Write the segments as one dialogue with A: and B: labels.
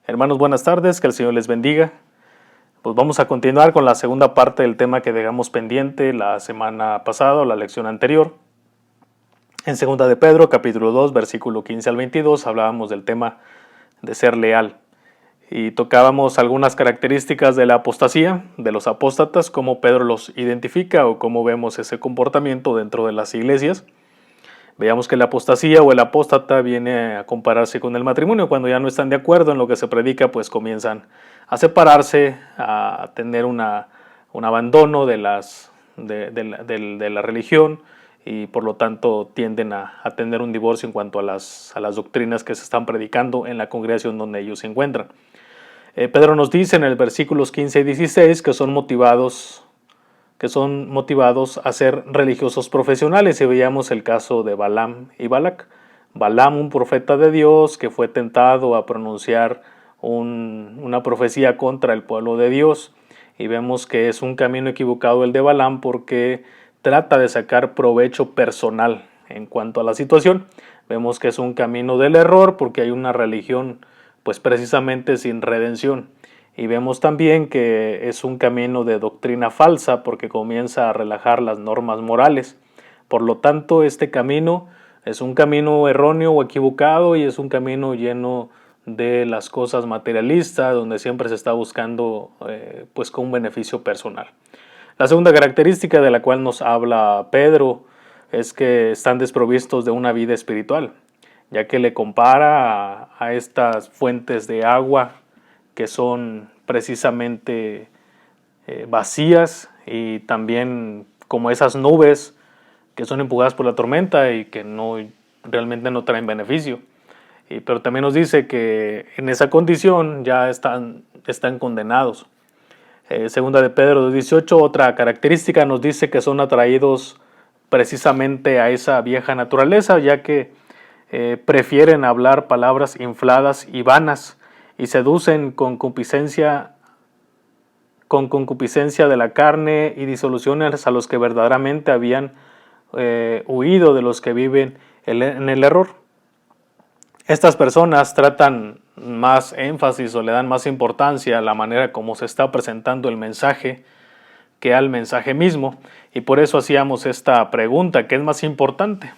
A: Hermanos, buenas tardes, que el Señor les bendiga. Pues vamos a continuar con la segunda parte del tema que dejamos pendiente la semana pasada o la lección anterior. En 2 de Pedro, capítulo 2, versículo 15 al 22, hablábamos del tema de ser leal. Y tocábamos algunas características de la apostasía, de los apóstatas, cómo Pedro los identifica o cómo vemos ese comportamiento dentro de las iglesias. Veamos que la apostasía o el apóstata viene a compararse con el matrimonio. Cuando ya no están de acuerdo en lo que se predica, pues comienzan a separarse, a tener un abandono de la religión y por lo tanto tienden a tener un divorcio en cuanto a las doctrinas que se están predicando en la congregación donde ellos se encuentran. Pedro nos dice en el versículos 15 y 16 que son motivados a ser religiosos profesionales, y veíamos el caso de Balaam y Balac. Balaam, un profeta de Dios que fue tentado a pronunciar una profecía contra el pueblo de Dios, y vemos que es un camino equivocado el de Balaam porque trata de sacar provecho personal en cuanto a la situación. Vemos que es un camino del error porque hay una religión pues precisamente sin redención. Y vemos también que es un camino de doctrina falsa porque comienza a relajar las normas morales. Por lo tanto, este camino es un camino erróneo o equivocado y es un camino lleno de las cosas materialistas, donde siempre se está buscando pues con un beneficio personal. La segunda característica de la cual nos habla Pedro es que están desprovistos de una vida espiritual, ya que le compara a estas fuentes de agua que son precisamente vacías, y también como esas nubes que son empujadas por la tormenta y que realmente no traen beneficio. Pero también nos dice que en esa condición ya están condenados. Segunda de Pedro 18, otra característica nos dice que son atraídos precisamente a esa vieja naturaleza, ya que prefieren hablar palabras infladas y vanas, y seducen con concupiscencia de la carne y disoluciones a los que verdaderamente habían huido de los que viven en el error. Estas personas tratan más énfasis o le dan más importancia a la manera como se está presentando el mensaje que al mensaje mismo, y por eso hacíamos esta pregunta: ¿qué es más importante?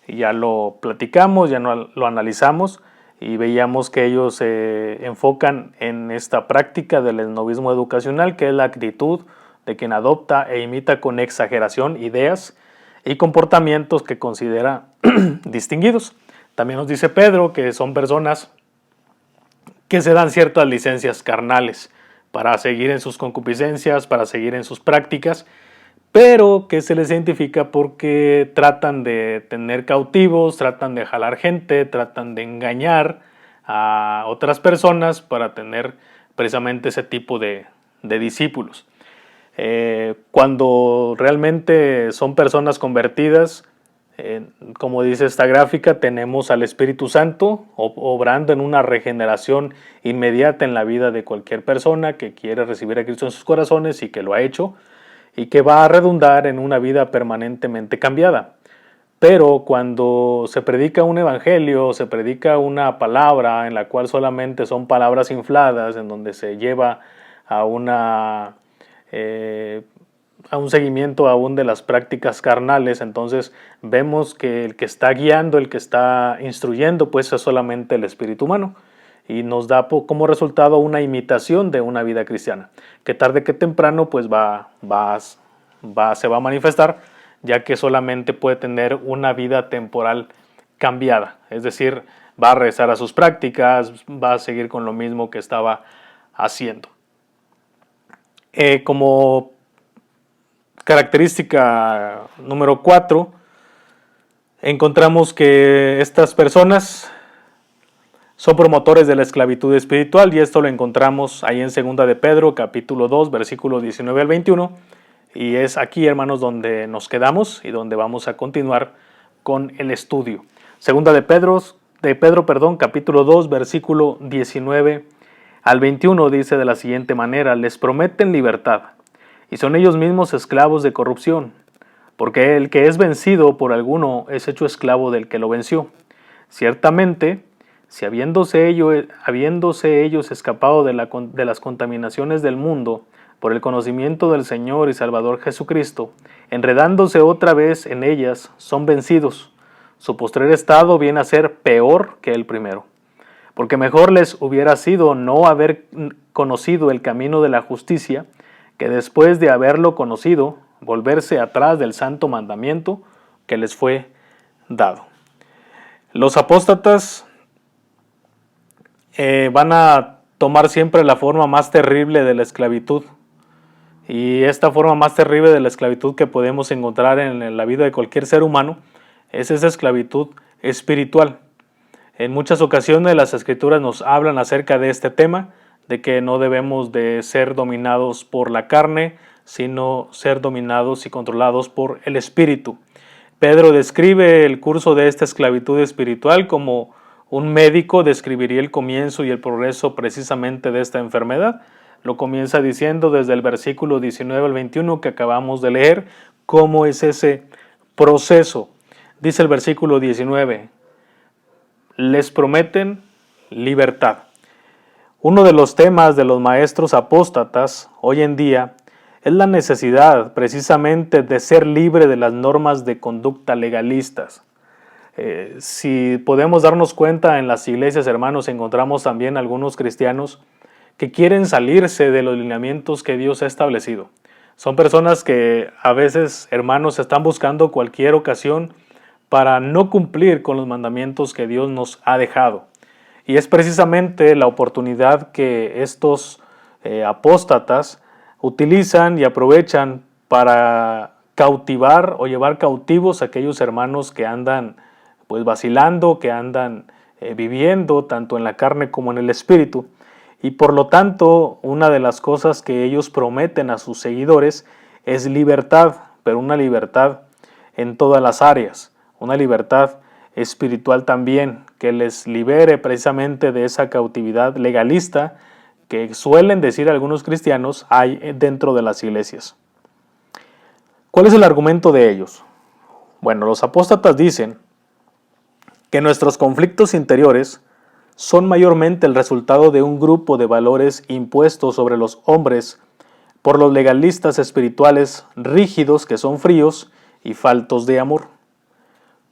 A: Y ya lo platicamos, ya lo analizamos, y veíamos que ellos se enfocan en esta práctica del esnovismo educacional, que es la actitud de quien adopta e imita con exageración ideas y comportamientos que considera distinguidos. También nos dice Pedro que son personas que se dan ciertas licencias carnales para seguir en sus concupiscencias, para seguir en sus prácticas, pero que se les identifica porque tratan de tener cautivos, tratan de jalar gente, tratan de engañar a otras personas para tener precisamente ese tipo de discípulos. Cuando realmente son personas convertidas, como dice esta gráfica, tenemos al Espíritu Santo obrando en una regeneración inmediata en la vida de cualquier persona que quiere recibir a Cristo en sus corazones y que lo ha hecho, y que va a redundar en una vida permanentemente cambiada. Pero cuando se predica un evangelio, se predica una palabra en la cual solamente son palabras infladas, en donde se lleva a un seguimiento aún de las prácticas carnales, entonces vemos que el que está guiando, el que está instruyendo, pues es solamente el espíritu humano, y nos da como resultado una imitación de una vida cristiana, que tarde que temprano pues se va a manifestar, ya que solamente puede tener una vida temporal cambiada, es decir, va a regresar a sus prácticas, va a seguir con lo mismo que estaba haciendo. Como característica número 4, encontramos que estas personas son promotores de la esclavitud espiritual, y esto lo encontramos ahí en 2 de Pedro, capítulo 2, versículo 19 al 21, y es aquí, hermanos, donde nos quedamos y donde vamos a continuar con el estudio. 2 de Pedro, capítulo 2, versículo 19 al 21 dice de la siguiente manera: les prometen libertad, y son ellos mismos esclavos de corrupción, porque el que es vencido por alguno es hecho esclavo del que lo venció. Ciertamente, Si habiéndose ellos escapado de las contaminaciones del mundo por el conocimiento del Señor y Salvador Jesucristo, enredándose otra vez en ellas, son vencidos. Su postrer estado viene a ser peor que el primero. Porque mejor les hubiera sido no haber conocido el camino de la justicia, que después de haberlo conocido, volverse atrás del santo mandamiento que les fue dado. Los apóstatas van a tomar siempre la forma más terrible de la esclavitud. Y esta forma más terrible de la esclavitud que podemos encontrar en la vida de cualquier ser humano es esa esclavitud espiritual. En muchas ocasiones las escrituras nos hablan acerca de este tema, de que no debemos de ser dominados por la carne, sino ser dominados y controlados por el espíritu. Pedro describe el curso de esta esclavitud espiritual como un médico describiría el comienzo y el progreso precisamente de esta enfermedad. Lo comienza diciendo desde el versículo 19 al 21 que acabamos de leer, cómo es ese proceso. Dice el versículo 19, les prometen libertad. Uno de los temas de los maestros apóstatas hoy en día es la necesidad precisamente de ser libre de las normas de conducta legalistas. Si podemos darnos cuenta en las iglesias, hermanos, encontramos también algunos cristianos que quieren salirse de los lineamientos que Dios ha establecido. Son personas que a veces, hermanos, están buscando cualquier ocasión para no cumplir con los mandamientos que Dios nos ha dejado. Y es precisamente la oportunidad que estos apóstatas utilizan y aprovechan para cautivar o llevar cautivos a aquellos hermanos que andan pues vacilando, que andan viviendo tanto en la carne como en el espíritu. Y por lo tanto, una de las cosas que ellos prometen a sus seguidores es libertad, pero una libertad en todas las áreas, una libertad espiritual también, que les libere precisamente de esa cautividad legalista que suelen decir algunos cristianos hay dentro de las iglesias. ¿Cuál es el argumento de ellos? Bueno, los apóstatas dicen que nuestros conflictos interiores son mayormente el resultado de un grupo de valores impuestos sobre los hombres por los legalistas espirituales rígidos que son fríos y faltos de amor.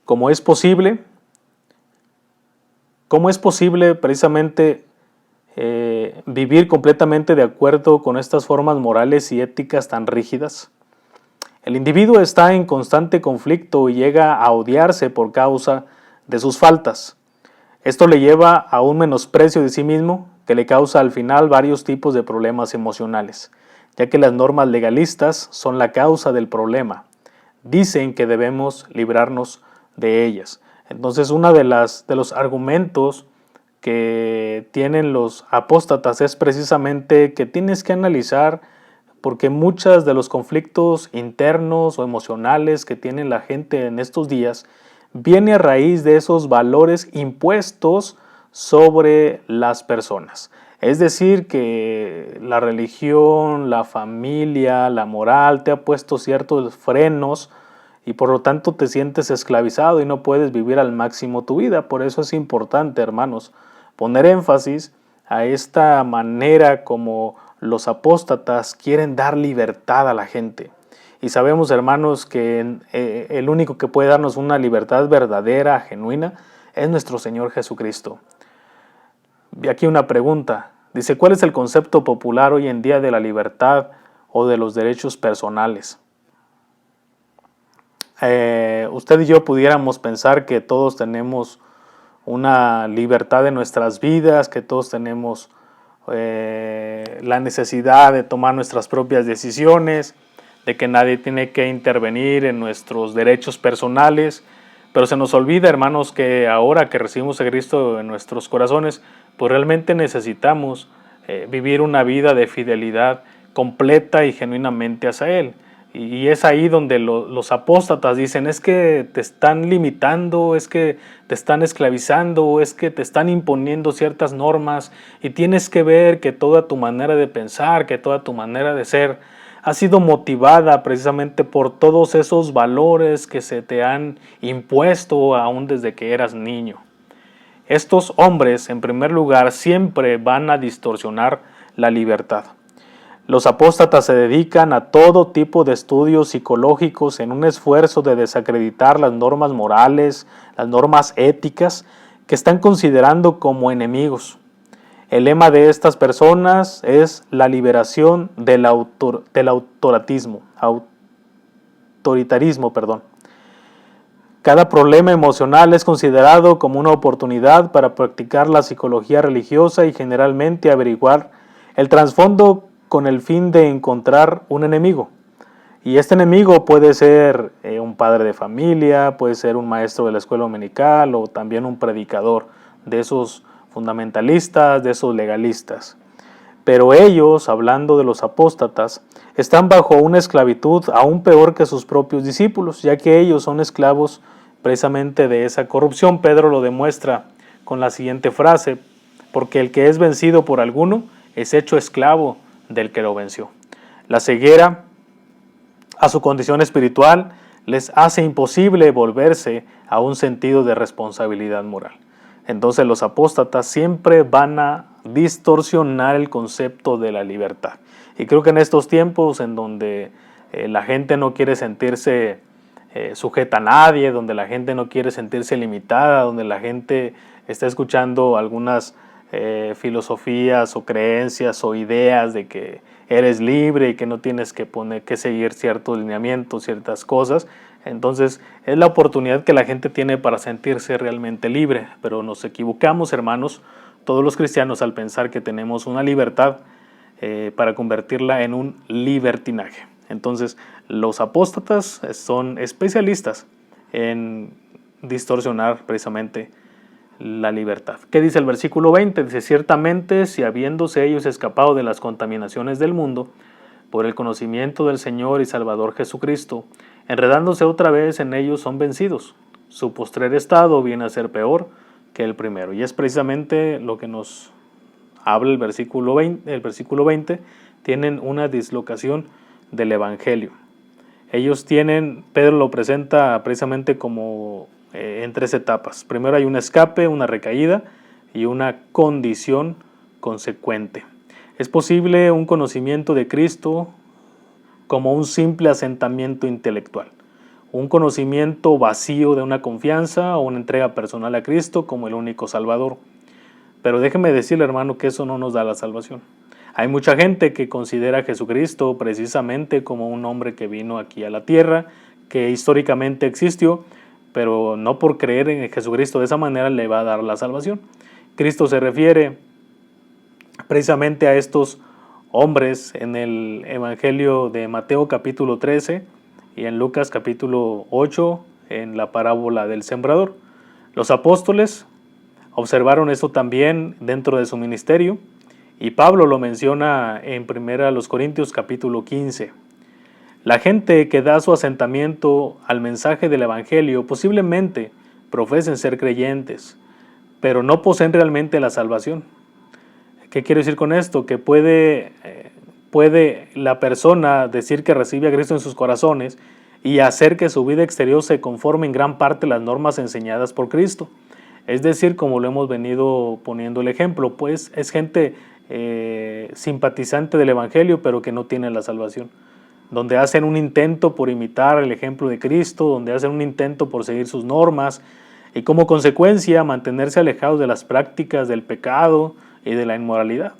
A: ¿Cómo es posible precisamente vivir completamente de acuerdo con estas formas morales y éticas tan rígidas? El individuo está en constante conflicto y llega a odiarse por causa de sus faltas. Esto le lleva a un menosprecio de sí mismo que le causa al final varios tipos de problemas emocionales, ya que las normas legalistas son la causa del problema. Dicen que debemos librarnos de ellas. Entonces, uno de los argumentos que tienen los apóstatas es precisamente que tienes que analizar, porque muchos de los conflictos internos o emocionales que tiene la gente en estos días viene a raíz de esos valores impuestos sobre las personas. Es decir, que la religión, la familia, la moral te ha puesto ciertos frenos y por lo tanto te sientes esclavizado y no puedes vivir al máximo tu vida. Por eso es importante, hermanos, poner énfasis a esta manera como los apóstatas quieren dar libertad a la gente. Y sabemos, hermanos, que el único que puede darnos una libertad verdadera, genuina, es nuestro Señor Jesucristo. Y aquí una pregunta. Dice, ¿cuál es el concepto popular hoy en día de la libertad o de los derechos personales? Usted y yo pudiéramos pensar que todos tenemos una libertad en nuestras vidas, que todos tenemos la necesidad de tomar nuestras propias decisiones, de que nadie tiene que intervenir en nuestros derechos personales, pero se nos olvida, hermanos, que ahora que recibimos a Cristo en nuestros corazones, pues realmente necesitamos vivir una vida de fidelidad completa y genuinamente hacia Él. Y es ahí donde los apóstatas dicen, es que te están limitando, es que te están esclavizando, es que te están imponiendo ciertas normas y tienes que ver que toda tu manera de pensar, que toda tu manera de ser ha sido motivada precisamente por todos esos valores que se te han impuesto aún desde que eras niño. Estos hombres, en primer lugar, siempre van a distorsionar la libertad. Los apóstatas se dedican a todo tipo de estudios psicológicos en un esfuerzo de desacreditar las normas morales, las normas éticas que están considerando como enemigos. El lema de estas personas es la liberación del autoritarismo. Cada problema emocional es considerado como una oportunidad para practicar la psicología religiosa y generalmente averiguar el trasfondo con el fin de encontrar un enemigo. Y este enemigo puede ser un padre de familia, puede ser un maestro de la escuela dominical o también un predicador de esos fundamentalistas, de esos legalistas. Pero ellos, hablando de los apóstatas, están bajo una esclavitud aún peor que sus propios discípulos, ya que ellos son esclavos precisamente de esa corrupción. Pedro lo demuestra con la siguiente frase: porque el que es vencido por alguno es hecho esclavo del que lo venció. La ceguera a su condición espiritual les hace imposible volverse a un sentido de responsabilidad moral. Entonces los apóstatas siempre van a distorsionar el concepto de la libertad. Y creo que en estos tiempos en donde la gente no quiere sentirse sujeta a nadie, donde la gente no quiere sentirse limitada, donde la gente está escuchando algunas filosofías o creencias o ideas de que eres libre y que no tienes que seguir ciertos lineamientos, ciertas cosas. Entonces es la oportunidad que la gente tiene para sentirse realmente libre, pero nos equivocamos, hermanos, todos los cristianos, al pensar que tenemos una libertad para convertirla en un libertinaje. Entonces los apóstatas son especialistas en distorsionar precisamente la libertad. ¿Qué dice el versículo 20? Dice: ciertamente, si habiéndose ellos escapado de las contaminaciones del mundo por el conocimiento del Señor y Salvador Jesucristo, enredándose otra vez en ellos, son vencidos. Su postrer estado viene a ser peor que el primero. Y es precisamente lo que nos habla el versículo 20. Tienen una dislocación del Evangelio. Ellos Pedro lo presenta precisamente como en tres etapas. Primero hay un escape, una recaída y una condición consecuente. Es posible un conocimiento de Cristo como un simple asentamiento intelectual, un conocimiento vacío de una confianza o una entrega personal a Cristo como el único Salvador. Pero déjeme decirle, hermano, que eso no nos da la salvación. Hay mucha gente que considera a Jesucristo precisamente como un hombre que vino aquí a la tierra, que históricamente existió, pero no por creer en Jesucristo de esa manera le va a dar la salvación. Cristo se refiere precisamente a estos hombres en el Evangelio de Mateo capítulo 13 y en Lucas capítulo 8 en la parábola del sembrador. Los apóstoles observaron esto también dentro de su ministerio y Pablo lo menciona en 1 Corintios capítulo 15. La gente que da su asentamiento al mensaje del Evangelio posiblemente profesen ser creyentes, pero no poseen realmente la salvación. ¿Qué quiero decir con esto? Que puede la persona decir que recibe a Cristo en sus corazones y hacer que su vida exterior se conforme en gran parte a las normas enseñadas por Cristo. Es decir, como lo hemos venido poniendo el ejemplo, pues es gente simpatizante del Evangelio, pero que no tiene la salvación, donde hacen un intento por imitar el ejemplo de Cristo, donde hacen un intento por seguir sus normas y como consecuencia mantenerse alejados de las prácticas del pecado y de la inmoralidad.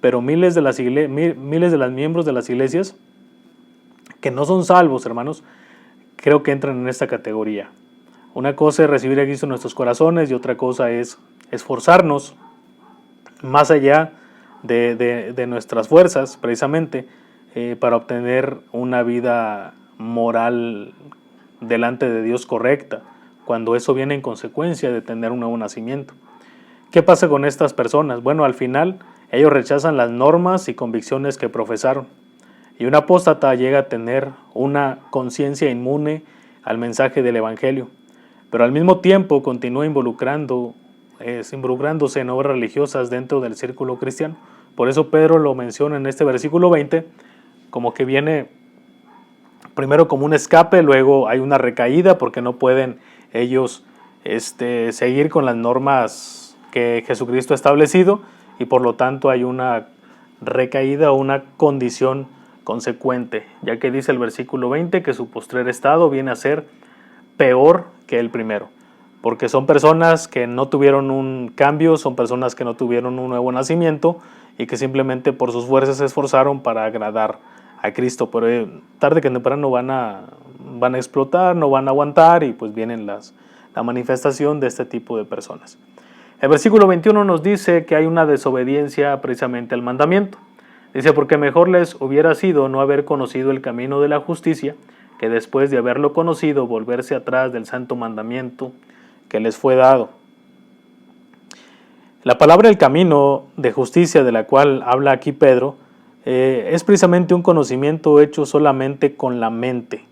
A: Pero miles de los miembros de las iglesias que no son salvos, hermanos, creo que entran en esta categoría. Una cosa es recibir a Cristo en nuestros corazones y otra cosa es esforzarnos más allá de nuestras fuerzas, precisamente, para obtener una vida moral delante de Dios correcta, cuando eso viene en consecuencia de tener un nuevo nacimiento. ¿Qué pasa con estas personas? Bueno, al final ellos rechazan las normas y convicciones que profesaron, y un apóstata llega a tener una conciencia inmune al mensaje del Evangelio, pero al mismo tiempo continúa involucrándose en obras religiosas dentro del círculo cristiano. Por eso Pedro lo menciona en este versículo 20, como que viene primero como un escape, luego hay una recaída porque no pueden ellos seguir con las normas que Jesucristo ha establecido, y por lo tanto hay una recaída o una condición consecuente, ya que dice el versículo 20 que su postrer estado viene a ser peor que el primero, porque son personas que no tuvieron un cambio, son personas que no tuvieron un nuevo nacimiento y que simplemente por sus fuerzas se esforzaron para agradar a Cristo, pero tarde que temprano van a explotar, no van a aguantar, y pues vienen la manifestación de este tipo de personas. El versículo 21 nos dice que hay una desobediencia precisamente al mandamiento. Dice, porque mejor les hubiera sido no haber conocido el camino de la justicia, que después de haberlo conocido volverse atrás del santo mandamiento que les fue dado. La palabra el camino de justicia de la cual habla aquí Pedro es precisamente un conocimiento hecho solamente con la mente,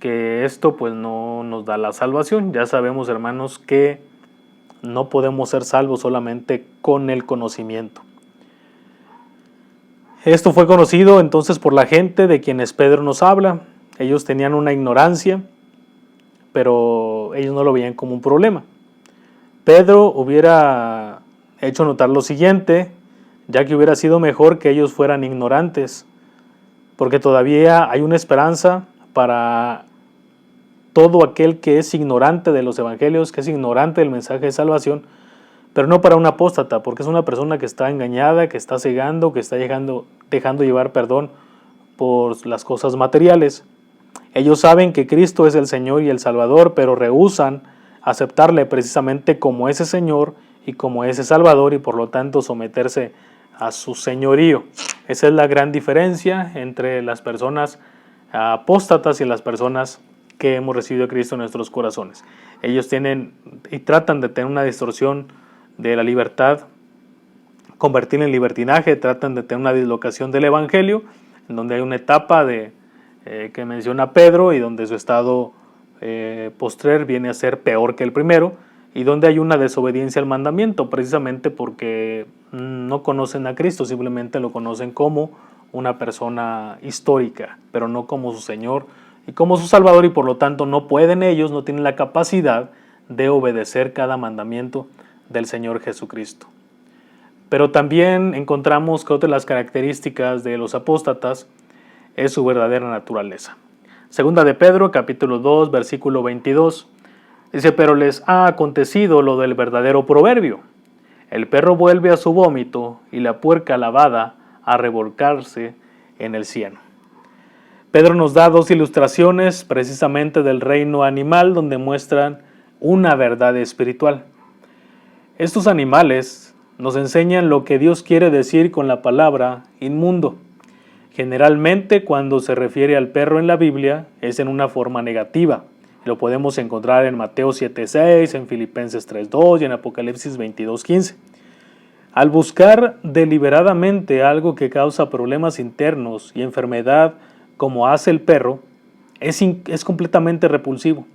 A: que esto pues no nos da la salvación. Ya sabemos, hermanos, que no podemos ser salvos solamente con el conocimiento. Esto fue conocido entonces por la gente de quienes Pedro nos habla. Ellos tenían una ignorancia, pero ellos no lo veían como un problema. Pedro hubiera hecho notar lo siguiente, ya que hubiera sido mejor que ellos fueran ignorantes, porque todavía hay una esperanza para todo aquel que es ignorante de los evangelios, que es ignorante del mensaje de salvación, pero no para un apóstata, porque es una persona que está engañada, que está cegando, que está dejando llevar, por las cosas materiales. Ellos saben que Cristo es el Señor y el Salvador, pero rehúsan aceptarle precisamente como ese Señor y como ese Salvador, y por lo tanto someterse a su señorío. Esa es la gran diferencia entre las personas apóstatas y las personas que hemos recibido a Cristo en nuestros corazones. Ellos tienen y tratan de tener una distorsión de la libertad, convertirla en libertinaje, tratan de tener una dislocación del Evangelio, en donde hay una etapa que menciona Pedro, y donde su estado postrer viene a ser peor que el primero, y donde hay una desobediencia al mandamiento, precisamente porque no conocen a Cristo, simplemente lo conocen como una persona histórica, pero no como su Señor y como su Salvador, y por lo tanto no tienen la capacidad de obedecer cada mandamiento del Señor Jesucristo. Pero también encontramos que otra de las características de los apóstatas es su verdadera naturaleza. Segunda de Pedro, capítulo 2, versículo 22, dice, pero les ha acontecido lo del verdadero proverbio. El perro vuelve a su vómito y la puerca lavada a revolcarse en el cieno. Pedro nos da dos ilustraciones precisamente del reino animal, donde muestran una verdad espiritual. Estos animales nos enseñan lo que Dios quiere decir con la palabra inmundo. Generalmente, cuando se refiere al perro en la Biblia, es en una forma negativa. Lo podemos encontrar en Mateo 7:6, en Filipenses 3:2 y en Apocalipsis 22:15. Al buscar deliberadamente algo que causa problemas internos y enfermedad, como hace el perro, es completamente repulsivo.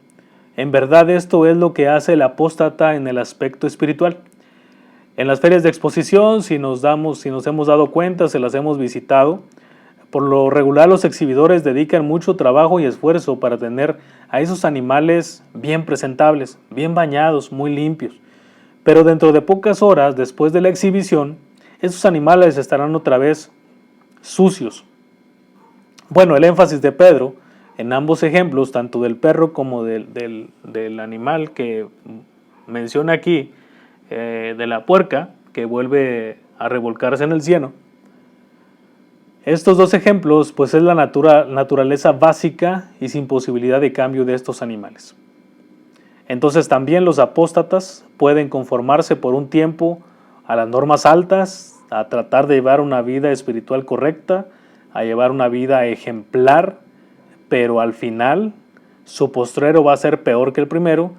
A: En verdad, esto es lo que hace el apóstata en el aspecto espiritual. En las ferias de exposición, si nos hemos dado cuenta, se las hemos visitado, por lo regular los exhibidores dedican mucho trabajo y esfuerzo para tener a esos animales bien presentables, bien bañados, muy limpios. Pero dentro de pocas horas después de la exhibición, esos animales estarán otra vez sucios. Bueno, el énfasis de Pedro en ambos ejemplos, tanto del perro como del animal que menciona aquí, de la puerca que vuelve a revolcarse en el cieno, estos dos ejemplos pues es la naturaleza básica y sin posibilidad de cambio de estos animales. Entonces también los apóstatas pueden conformarse por un tiempo a las normas altas, a tratar de llevar una vida espiritual correcta, a llevar una vida ejemplar, pero al final su postrero va a ser peor que el primero,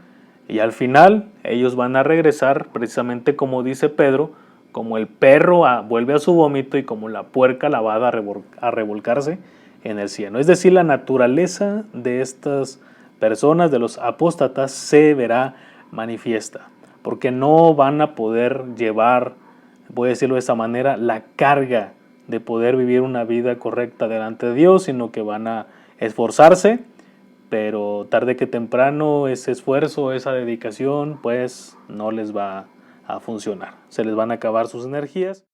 A: y al final ellos van a regresar precisamente como dice Pedro, como el perro vuelve a su vómito y como la puerca lavada a revolcarse en el cielo. Es decir, la naturaleza de estas personas, de los apóstatas, se verá manifiesta, porque no van a poder llevar, voy a decirlo de esta manera, la carga de poder vivir una vida correcta delante de Dios, sino que van a esforzarse, pero tarde que temprano ese esfuerzo, esa dedicación, pues no les va a funcionar. Se les van a acabar sus energías.